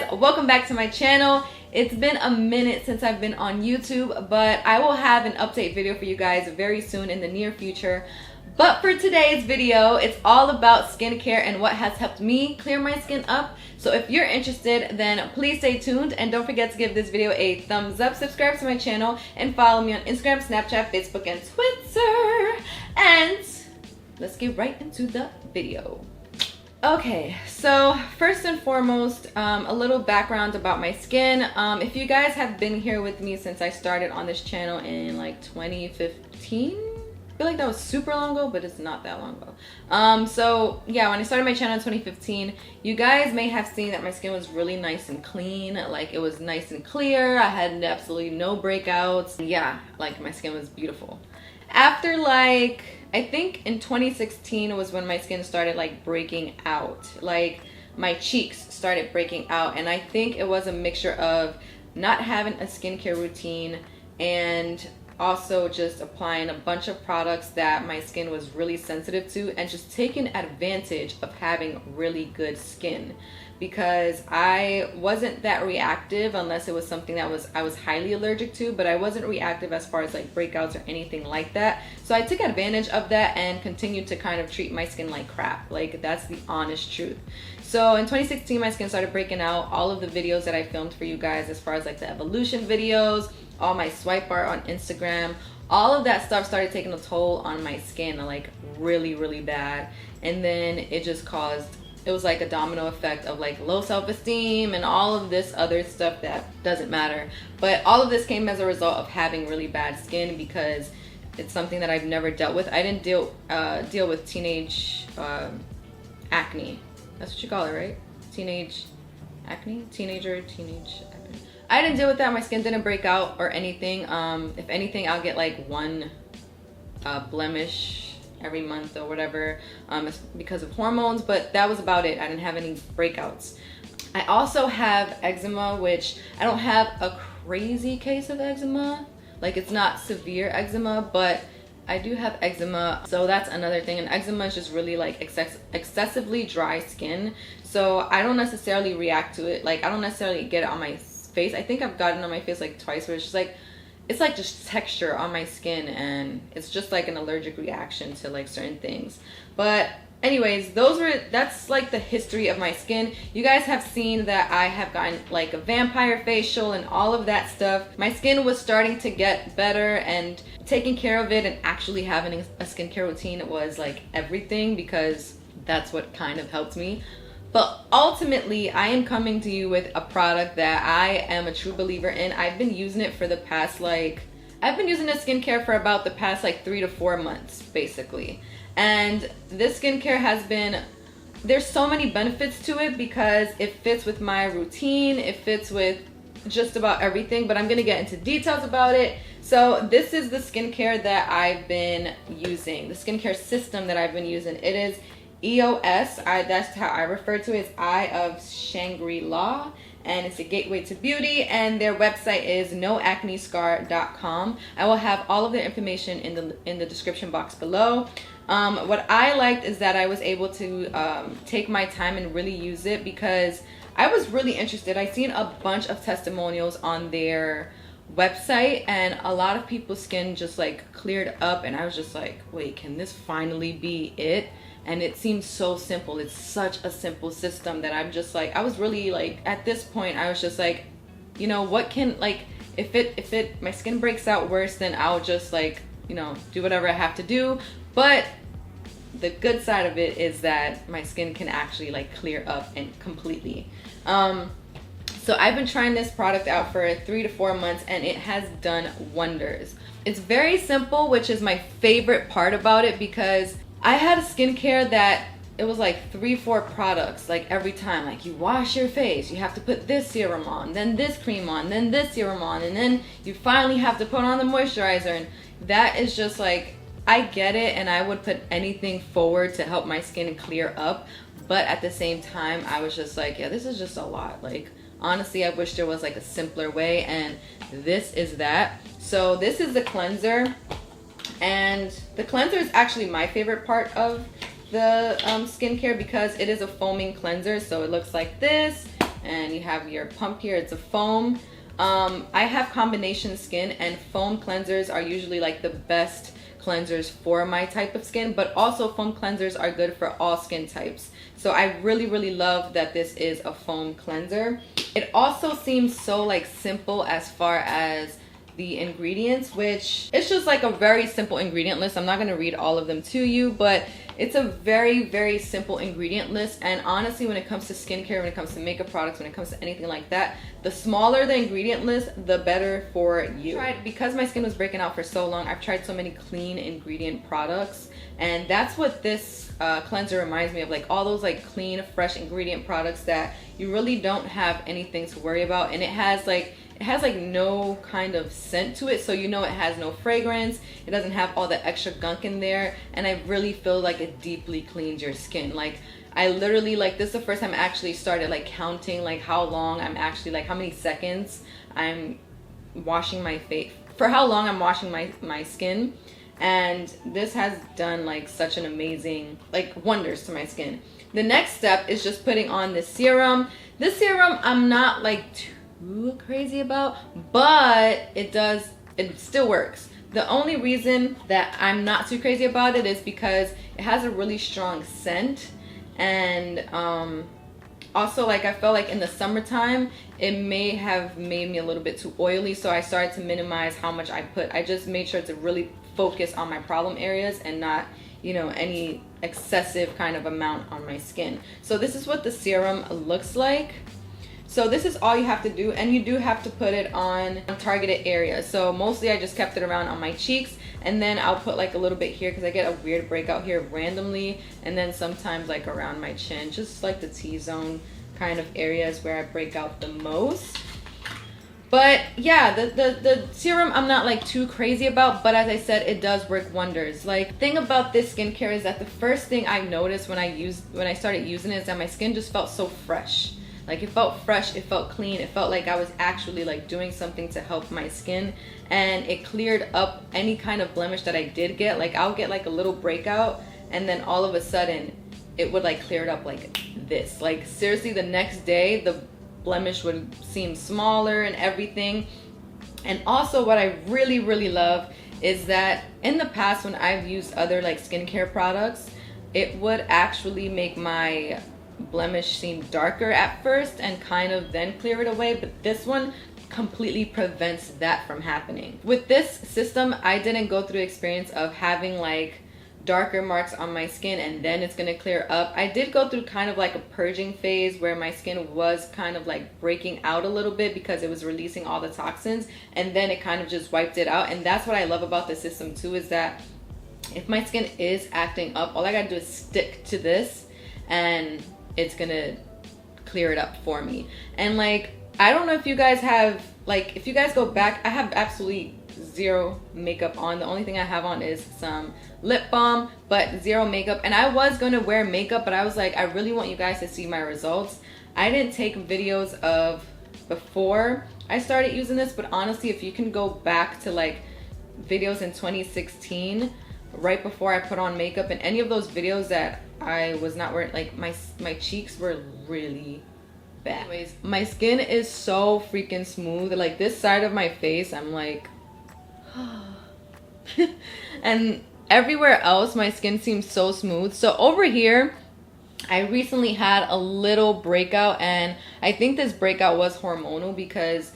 guys, welcome back to my channel. It's been a minute since I've been on YouTube, but I will have an update video for you guys very soon in the near future. But for today's video, it's all about skincare and what has helped me clear my skin up. So if you're interested, then please stay tuned and don't forget to give this video a thumbs up, subscribe to my channel, and follow me on Instagram, Snapchat, Facebook, and Twitter. And let's get right into the video. Okay, so first and foremost, a little background about my skin. If you guys have been here with me since I started on this channel in like 2015, I feel like that was super long ago, but it's not that long ago. So yeah, when I started my channel in 2015, you guys may have seen that my skin was really nice and clean. Like, it was nice and clear. I had absolutely no breakouts. Yeah, like my skin was beautiful. After like, I think in 2016 was when my skin started like breaking out. Like, my cheeks started breaking out, and I think it was a mixture of not having a skincare routine and also just applying a bunch of products that my skin was really sensitive to, and just taking advantage of having really good skin, because I wasn't that reactive unless it was something that I was highly allergic to, but I wasn't reactive as far as like breakouts or anything like that. So I took advantage of that and continued to kind of treat my skin like crap. Like, that's the honest truth. So in 2016, my skin started breaking out. All of the videos that I filmed for you guys, as far as like the evolution videos, all my swipe art on Instagram, all of that stuff started taking a toll on my skin, like really bad. And then it just caused, it was like a domino effect of like low self-esteem and all of this other stuff that doesn't matter. But all of this came as a result of having really bad skin, because it's something that I've never dealt with. I didn't deal with teenage acne. That's what you call it, right? Teenage acne? Teenage acne. I didn't deal with that. My skin didn't break out or anything. If anything, I'll get like one blemish every month or whatever, because of hormones, but that was about it. I didn't have any breakouts. I also have eczema, which I don't have a crazy case of eczema. Like, it's not severe eczema, but I do have eczema. So that's another thing. And eczema is just really like excessively dry skin. So I don't necessarily react to it. Like, I don't necessarily get it on my face. I think I've gotten it on my face like twice, where it's just like, it's like just texture on my skin, and it's just like an allergic reaction to like certain things. But anyways, that's like the history of my skin. You guys have seen that I have gotten like a vampire facial and all of that stuff. My skin was starting to get better, and taking care of it and actually having a skincare routine was like everything, because that's what kind of helped me. But ultimately, I am coming to you with a product that I am a true believer in. I've been using it for the past I've been using this skincare for about the past like 3 to 4 months, basically. And this skincare has been, there's so many benefits to it, because it fits with my routine. It fits with just about everything, but I'm gonna get into details about it. So this is the skincare that I've been using, the skincare system that I've been using. It is EOS, that's how I refer to it. It's Eye of Shangri-La, and it's a gateway to beauty, and their website is noacnescar.com. I will have all of their information in the description box below. What I liked is that I was able to take my time and really use it, because I was really interested. I seen a bunch of testimonials on their website, and a lot of people's skin just like cleared up, and I was just like, wait, can this finally be it? And it seems so simple. It's such a simple system that I'm just like, I was really like, at this point, I was just like, you know, what can, like, if my skin breaks out worse, then I'll just like, you know, do whatever I have to do. But the good side of it is that my skin can actually like clear up and completely. So I've been trying this product out for 3 to 4 months, and it has done wonders. It's very simple, which is my favorite part about it, because I had a skincare that it was like 3-4 products like every time. Like, you wash your face, you have to put this serum on, then this cream on, then this serum on, and then you finally have to put on the moisturizer. And that is just like, I get it, and I would put anything forward to help my skin clear up, but at the same time I was just like, yeah, this is just a lot. Like, honestly, I wish there was like a simpler way, and this is that. So this is the cleanser. And the cleanser is actually my favorite part of the skincare, because it is a foaming cleanser. So it looks like this. and you have your pump here. It's a foam. I have combination skin, and foam cleansers are usually like the best cleansers for my type of skin, but also foam cleansers are good for all skin types. So I really love that this is a foam cleanser. It also seems so like simple as far as the ingredients, which it's just like a very simple ingredient list. I'm not going to read all of them to you, but it's a very simple ingredient list. And honestly, when it comes to skincare, when it comes to makeup products, when it comes to anything like that, the smaller the ingredient list, the better for you. Because my skin was breaking out for so long, I've tried so many clean ingredient products, and that's what this cleanser reminds me of, like all those like clean, fresh ingredient products that you really don't have anything to worry about. And it has like no kind of scent to it, so you know it has no fragrance. It doesn't have all the extra gunk in there, and I really feel like it deeply cleans your skin. Like I literally, like, this is the first time I actually started like counting like how long I'm actually, like how many seconds I'm washing my face, for how long I'm washing my skin. And this has done like such an amazing, like, wonders to my skin. The next step is just putting on this serum. This serum I'm not like too crazy about, but it still works. The only reason that I'm not too crazy about it is because it has a really strong scent, and also, like, I felt like in the summertime it may have made me a little bit too oily, so I started to minimize how much I put. I just made sure to really focus on my problem areas and not, you know, any excessive kind of amount on my skin. So this is what the serum looks like. So this is all you have to do, and you do have to put it on targeted areas. So mostly I just kept it around on my cheeks, and then I'll put like a little bit here because I get a weird breakout here randomly, and then sometimes like around my chin, just like the T-zone kind of areas where I break out the most. But yeah, the serum I'm not like too crazy about, but as I said, it does work wonders. Like, thing about this skincare is that the first thing I noticed when I started using it is that my skin just felt so fresh. Like, it felt fresh, it felt clean, it felt like I was actually like doing something to help my skin, and it cleared up any kind of blemish that I did get. Like, I'll get like a little breakout, and then all of a sudden it would like clear it up like this. Like, seriously, the next day the blemish would seem smaller and everything. And also what I really love is that in the past when I've used other like skincare products, it would actually make my blemish seem darker at first and kind of then clear it away, but this one completely prevents that from happening. With this system, I didn't go through the experience of having like darker marks on my skin and then it's gonna clear up. I did go through kind of like a purging phase where my skin was kind of like breaking out a little bit because it was releasing all the toxins, and then it kind of just wiped it out. And that's what I love about the system too, is that if my skin is acting up, all I gotta do is stick to this and it's gonna clear it up for me. And like, I don't know if you guys have, like, if you guys go back, I have absolutely zero makeup on. The only thing I have on is some lip balm, but zero makeup. And I was gonna wear makeup, but I was like, I really want you guys to see my results. I didn't take videos of before I started using this, but honestly, if you can go back to like videos in 2016, right before I put on makeup, and any of those videos that I was not wearing, like, my cheeks were really bad. Anyways, my skin is so freaking smooth. Like, this side of my face, I'm like and everywhere else my skin seems so smooth. So over here I recently had a little breakout, and I think this breakout was hormonal because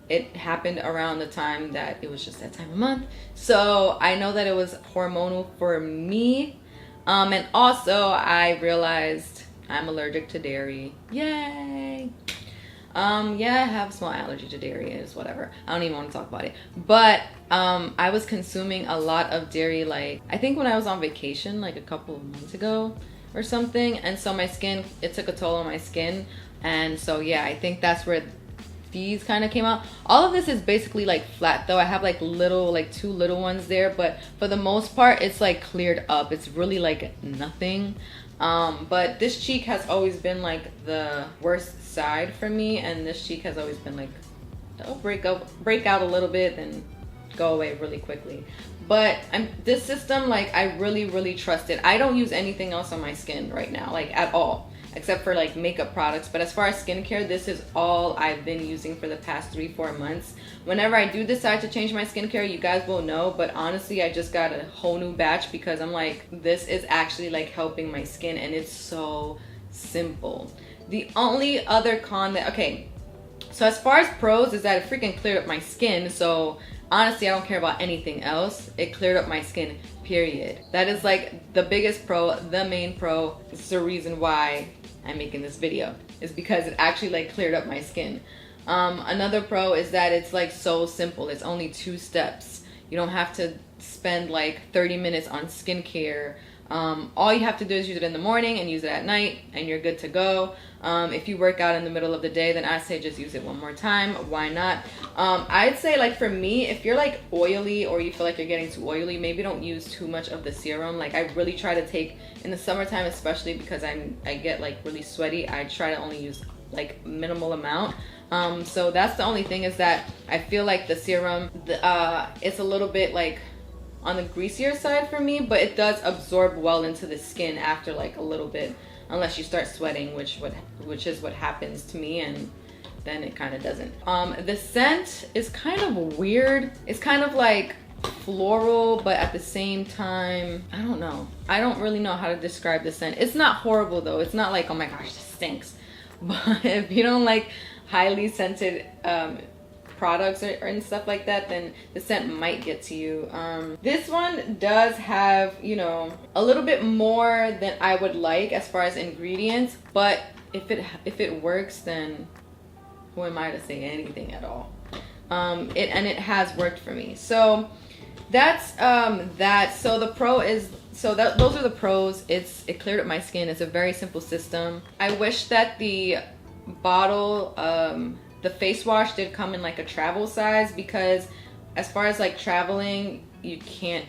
it happened around the time that it was just that time of month. So I know that it was hormonal for me. And also I realized I'm allergic to dairy. Yay! Yeah, I have a small allergy to dairy. It's whatever. I don't even want to talk about it. But I was consuming a lot of dairy, like, I think when I was on vacation, like a couple of months ago or something. And so my skin, it took a toll on my skin. And so yeah, I think that's where these kind of came out. All of this is basically like flat though. I have like little, like 2 little ones there, but for the most part it's like cleared up. It's really like nothing. But this cheek has always been like the worst side for me, and this cheek has always been like, it'll break out a little bit and go away really quickly. But this system, like, I really trust it. I don't use anything else on my skin right now, like, at all. except for like makeup products. But as far as skincare, this is all I've been using for the past 3-4 months. Whenever I do decide to change my skincare, you guys will know, but honestly I just got a whole new batch because I'm like, this is actually like helping my skin, and it's so simple. The only other con that, okay, so as far as pros is that it freaking cleared up my skin. So honestly, I don't care about anything else. It cleared up my skin, period. That is like the biggest pro, the main pro. This is the reason why I'm making this video, is because it actually like cleared up my skin. Another pro is that it's like so simple. It's only 2 steps. You don't have to spend like 30 minutes on skincare. All you have to do is use it in the morning and use it at night, and you're good to go. If you work out in the middle of the day, then I say just use it one more time. Why not? I'd say, like, for me, if you're like oily or you feel like you're getting too oily, maybe don't use too much of the serum. Like, I really try to take, in the summertime especially, because I get like really sweaty, I try to only use like minimal amount. So that's the only thing, is that I feel like the serum, it's a little bit like on the greasier side for me, but it does absorb well into the skin after like a little bit, unless you start sweating, which is what happens to me, and then it kind of doesn't. The scent is kind of weird. It's kind of like floral, but at the same time, I don't know. I don't really know how to describe the scent. It's not horrible though. It's not like, oh my gosh, this stinks. But if you don't like highly scented products and stuff like that, then the scent might get to you. This one does have, you know, a little bit more than I would like as far as ingredients, but if it works, then who am I to say anything at all? It has worked for me. So that's that. So the pro is, those are the pros. It cleared up my skin. It's a very simple system. I wish that the bottle, the face wash did come in like a travel size, because as far as like traveling, you can't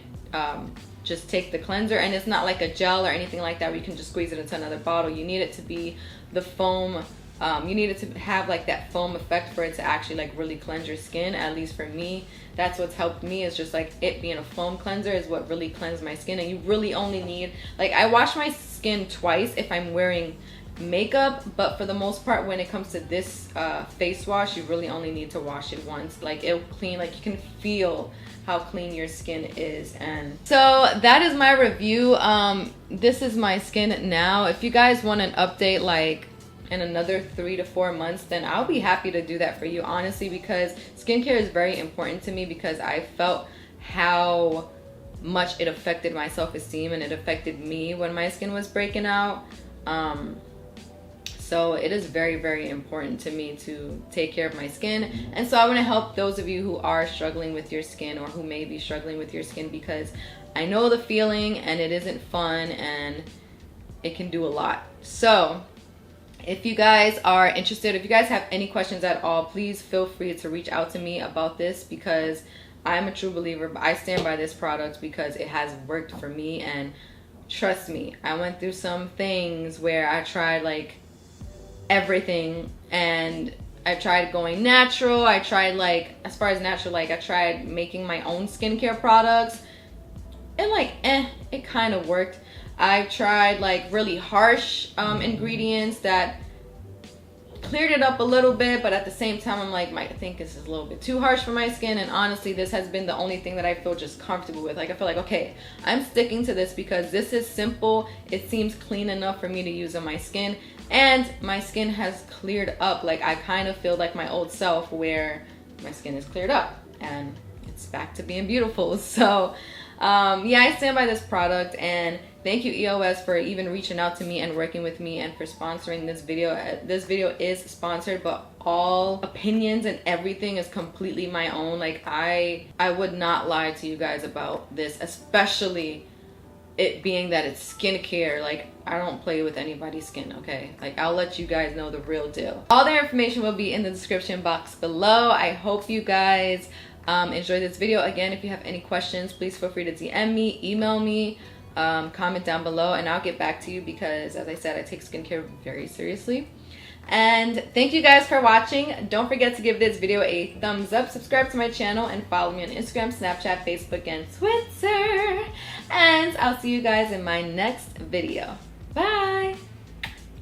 just take the cleanser, and it's not like a gel or anything like that where you can just squeeze it into another bottle. You need it to be the foam. You need it to have like that foam effect for it to actually like really cleanse your skin. At least for me, that's what's helped me, is just like it being a foam cleanser is what really cleansed my skin. And you really only need, like, I wash my skin twice if I'm wearing makeup, but for the most part, when it comes to this face wash, you really only need to wash it once. Like, it'll clean, like you can feel how clean your skin is. And so that is my review. This is my skin now. If you guys want an update like in another 3 to 4 months, then I'll be happy to do that for you, honestly, because skincare is very important to me, because I felt how much it affected my self-esteem, and it affected me when my skin was breaking out. So it is very, very important to me to take care of my skin. And so I want to help those of you who are struggling with your skin, or who may be struggling with your skin, because I know the feeling, and it isn't fun, and it can do a lot. So if you guys are interested, if you guys have any questions at all, please feel free to reach out to me about this, because I'm a true believer. I stand by this product because it has worked for me. And trust me, I went through some things where I tried like everything, and I tried going natural. I tried, like, as far as natural, like I tried making my own skincare products, and like it kind of worked. I've tried like really harsh ingredients that cleared it up a little bit, but at the same time I'm like, I think this is a little bit too harsh for my skin. And honestly, this has been the only thing that I feel just comfortable with. Like, I feel like, okay, I'm sticking to this because this is simple. It seems clean enough for me to use on my skin, and my skin has cleared up. Like, I kind of feel like my old self, where my skin is cleared up and it's back to being beautiful. So yeah, I stand by this product, and thank you, EOS, for even reaching out to me and working with me, and for sponsoring this video. This video is sponsored, but all opinions and everything is completely my own. Like, I would not lie to you guys about this, especially it being that it's skincare. Like, I don't play with anybody's skin, okay? Like, I'll let you guys know the real deal. All the information will be in the description box below. I hope you guys enjoyed this video. Again, if you have any questions, please feel free to DM me, email me, comment down below, and I'll get back to you, because as I said, I take skincare very seriously. And thank you guys for watching. Don't forget to give this video a thumbs up, subscribe to my channel, and follow me on Instagram, Snapchat, Facebook, and Twitter. And I'll see you guys in my next video.